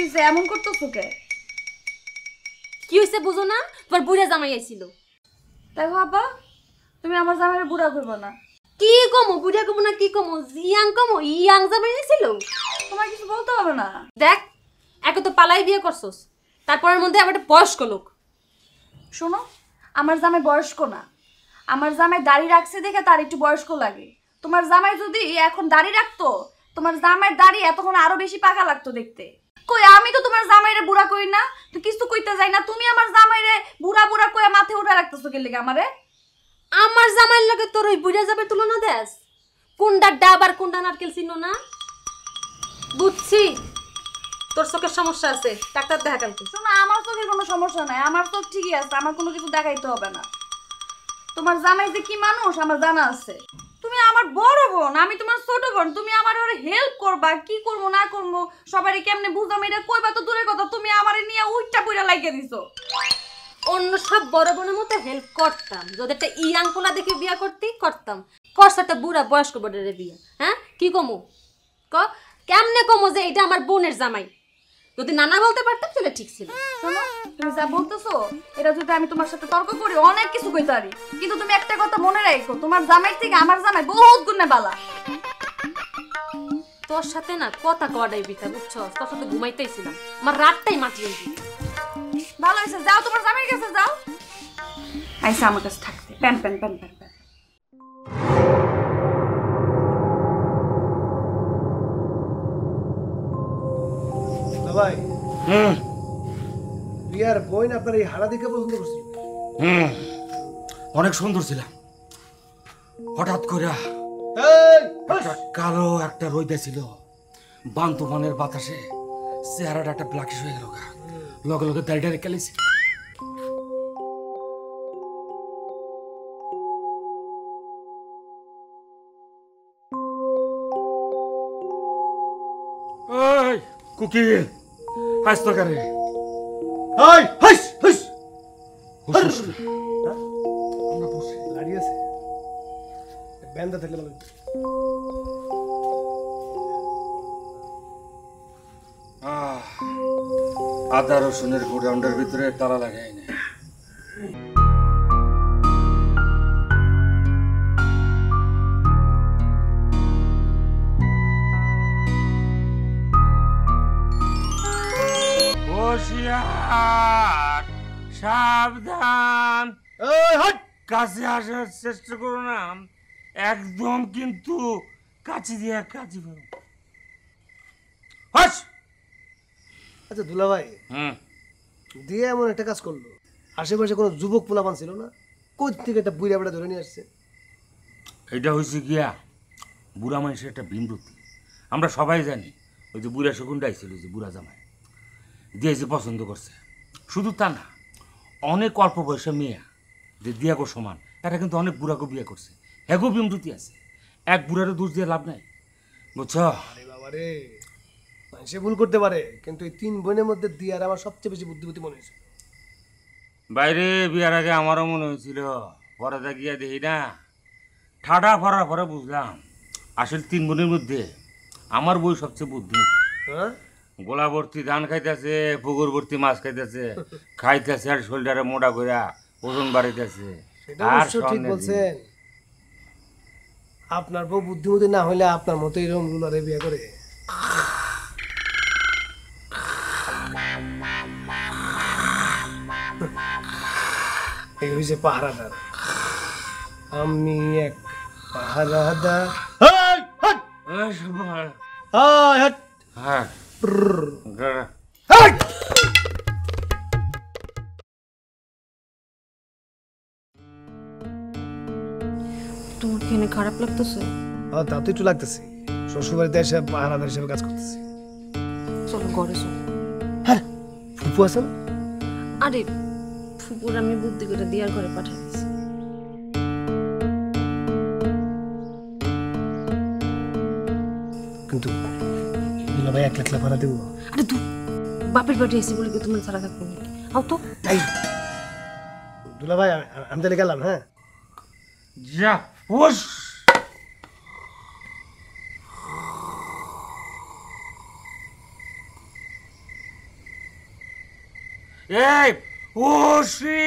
হইছে এমন করতেছো কে? কি হইছে বুঝো না? তোমার বুড়া জামাই আইছিল। দেখো আপা, তুমি আমার জামাইরে বুড়া করবে না। কি কমো বুড়া কমো না কি কমো, ইয়াং কমো, ইয়াং জামাই আইছিল। তোমার কিছু বলতে হবে না। দেখ, একে তো পালাই বিয়ে করছস, তারপরের মধ্যে আবার একটা বয়স্ক লোক। শোনো, আমার জামাই বয়স্ক না। আমার জামাই দাড়ি রাখছে দেখে তার একটু বয়স্ক লাগে। তোমার জামাই যদি এখন দাড়ি রাখতো, তোমার জামাইয়ের দাড়ি এতক্ষণ আরো বেশি পাকা লাগতো দেখতে। কই আমি তো তোমার জামাইরে বুড়া কই না, তো কিছু কইতে যাই না। তুমি আমার জামাইরে বুড়া বুড়া কইয়া মাথে উঠা রাখতেছো কে লেগে আমারে? আমার জামাইয়ের লগে তোর ওই বুড়া যাবে তুলনা দেস? কোনটা ডাব আর কোনটা নারকেল চিনো না? বুঝছি তোর চোখের সমস্যা আছে, ডাক্তার দেখা কালকে। শোনো, আমার চোখের কোনো সমস্যা নাই, আমার চোখ ঠিকই আছে, আমার কোনো কিছু দেখাইতে হবে না। তোমার জামাই যে কি মানুষ আমার জানা আছে। তুমি আমার বড় বোন, আমি তোমার ছোট বোন, তুমি আমার ওরে হেল্প করবা। কি করবো না করবো সবারই কেমনে বুঝাম এটা কইবা তো দূরের কথা, তুমি আমারে নিয়ে উইটটা পুইরা লাগিয়ে দিছো। অন্য সব বড় বোনের মতো হেল্প করতাম, যদি একটা ইয়াং পোলা দেখে বিয়া করতাম। করছ একটা বুড়া বয়স্ক বড়ের বিয়া। হ্যাঁ কি কমু ক, কেমনে কমু যে এটা আমার বোনের জামাই? যদি নানা বলতে পারতাম তাহলে ঠিক ছিল। শোনো, তুমি যা বলতেছো এটা যদি আমি তোমার সাথে তর্ক করি অনেক কিছু কইতে পারি, কিন্তু তুমি একটা কথা মনে রাখো, তোমার জামাই থেকে আমার জামাই বহুত গুণে বালা। তোর সাথে না কথা কওয়াটাই বিতা, বুঝছো? তোর সাথে ঘুমাইতেইছিলাম, আমার রাতটাই মাতিয়ে দিই। ভালো হয়েছে, যাও তোমার জামাইয়ের কাছে যাও। আইসা আমার কাছে থাকতে pan pan pan pan pan. ভাই রিয়ার বোন আপনার এই হাড়া দেখে পছন্দ করছিল। অনেক সুন্দর ছিলাম, হঠাৎ করে একটা কালো একটা রইদা ছিল, বান্তমানের বাতাসে চেহারাটা একটা ব্ল্যাকিশ হয়ে গেল, লগে লগে দাড়িটা রেখে লেছি। কুকি হাস তো করে লাড়ি আছে ব্যান্ডা থাকলে ভালো। আদা রসুনের গোডাউনের ভিতরে তালা লাগাই না। সাবধান, কাছে আসার চেষ্টা করো না, একদম কিন্তু কাছে দিয়ে কাছে ফেরো। আচ্ছা দুলা ভাই, দিয়ে এমন একটা কাজ করলো, আশেপাশে কোনো যুবক পোলাপান ছিল না, কই থেকে একটা বুড়া বেড়া ধরে নিয়ে আসছে। এটা হয়েছে গিয়া বুড়া মানুষের একটা বিমরতি। আমরা সবাই জানি ওই যে বুড়া শকুনটা ছিল, যে বুড়া জামাই দিয়েছে পছন্দ করছে। শুধু তা না, অনেক অল্প বয়সে মেয়ে যে দিয়াগো সমান, এটা কিন্তু অনেক বুড়াকে বিয়ে করছে, হ্যাগো বিমরতি আছে। এক বুড়ারে দোষ দিয়ে লাভ নাই, বুঝছো? আরে বাবা রে, সে ভুল করতে পারে, কিন্তু এই তিন বোনের মধ্যে দিয়ার আমার সবচেয়ে বেশি বুদ্ধিমতী মনে হয়েছে। বাইরে বিয়ার আগে আমারও মনে হয়েছিল, পরে গিয়া দেখি না, ঠাডা ফরার পরে বুঝলাম আসলে তিন বোনের মধ্যে আমার বই সবচেয়ে বুদ্ধিমতী। হ্যাঁ, গোলা ভর্তি ধান খাইতেছে, পুকুর ভর্তি মাছ খাইতেছে আর শরীরটারে মোটা করে ওজন বাড়িতেছে। সেটা অবশ্য ঠিক বলছেন। আপনার বউ বুদ্ধিমতী না হলে আপনার মতো এরকম রুলারে বিয়ে করে? এই হয়েছে পাহারাদার, আমি এক পাহারাদার। হ্যাঁ তোমার কি খারাপ লাগতেছে? তা তো একটু লাগতেছে, শ্বশুরবাড়িতে এসে পাহারাদার হিসেবে কাজ করতেছি। চলো ঘরে চলো। হ্যাঁ, ফুপু আছেন? আরে ফুপুর আমি বুদ্ধি করে দিয়ার ঘরে পাঠিয়ে দিয়েছি। কিন্তু দুলা ভাই 1 লাখ ভাড়া দেবো। আরে তুই বাপের বাড়ি এসে বলে কি তোমার ছাড়া থাকবো নাকি? আও তো। দুলা ভাই আমি তাহলে গেলাম। হ্যাঁ যা হুশ। এই ও শ্রী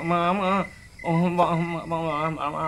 মামা ও মামা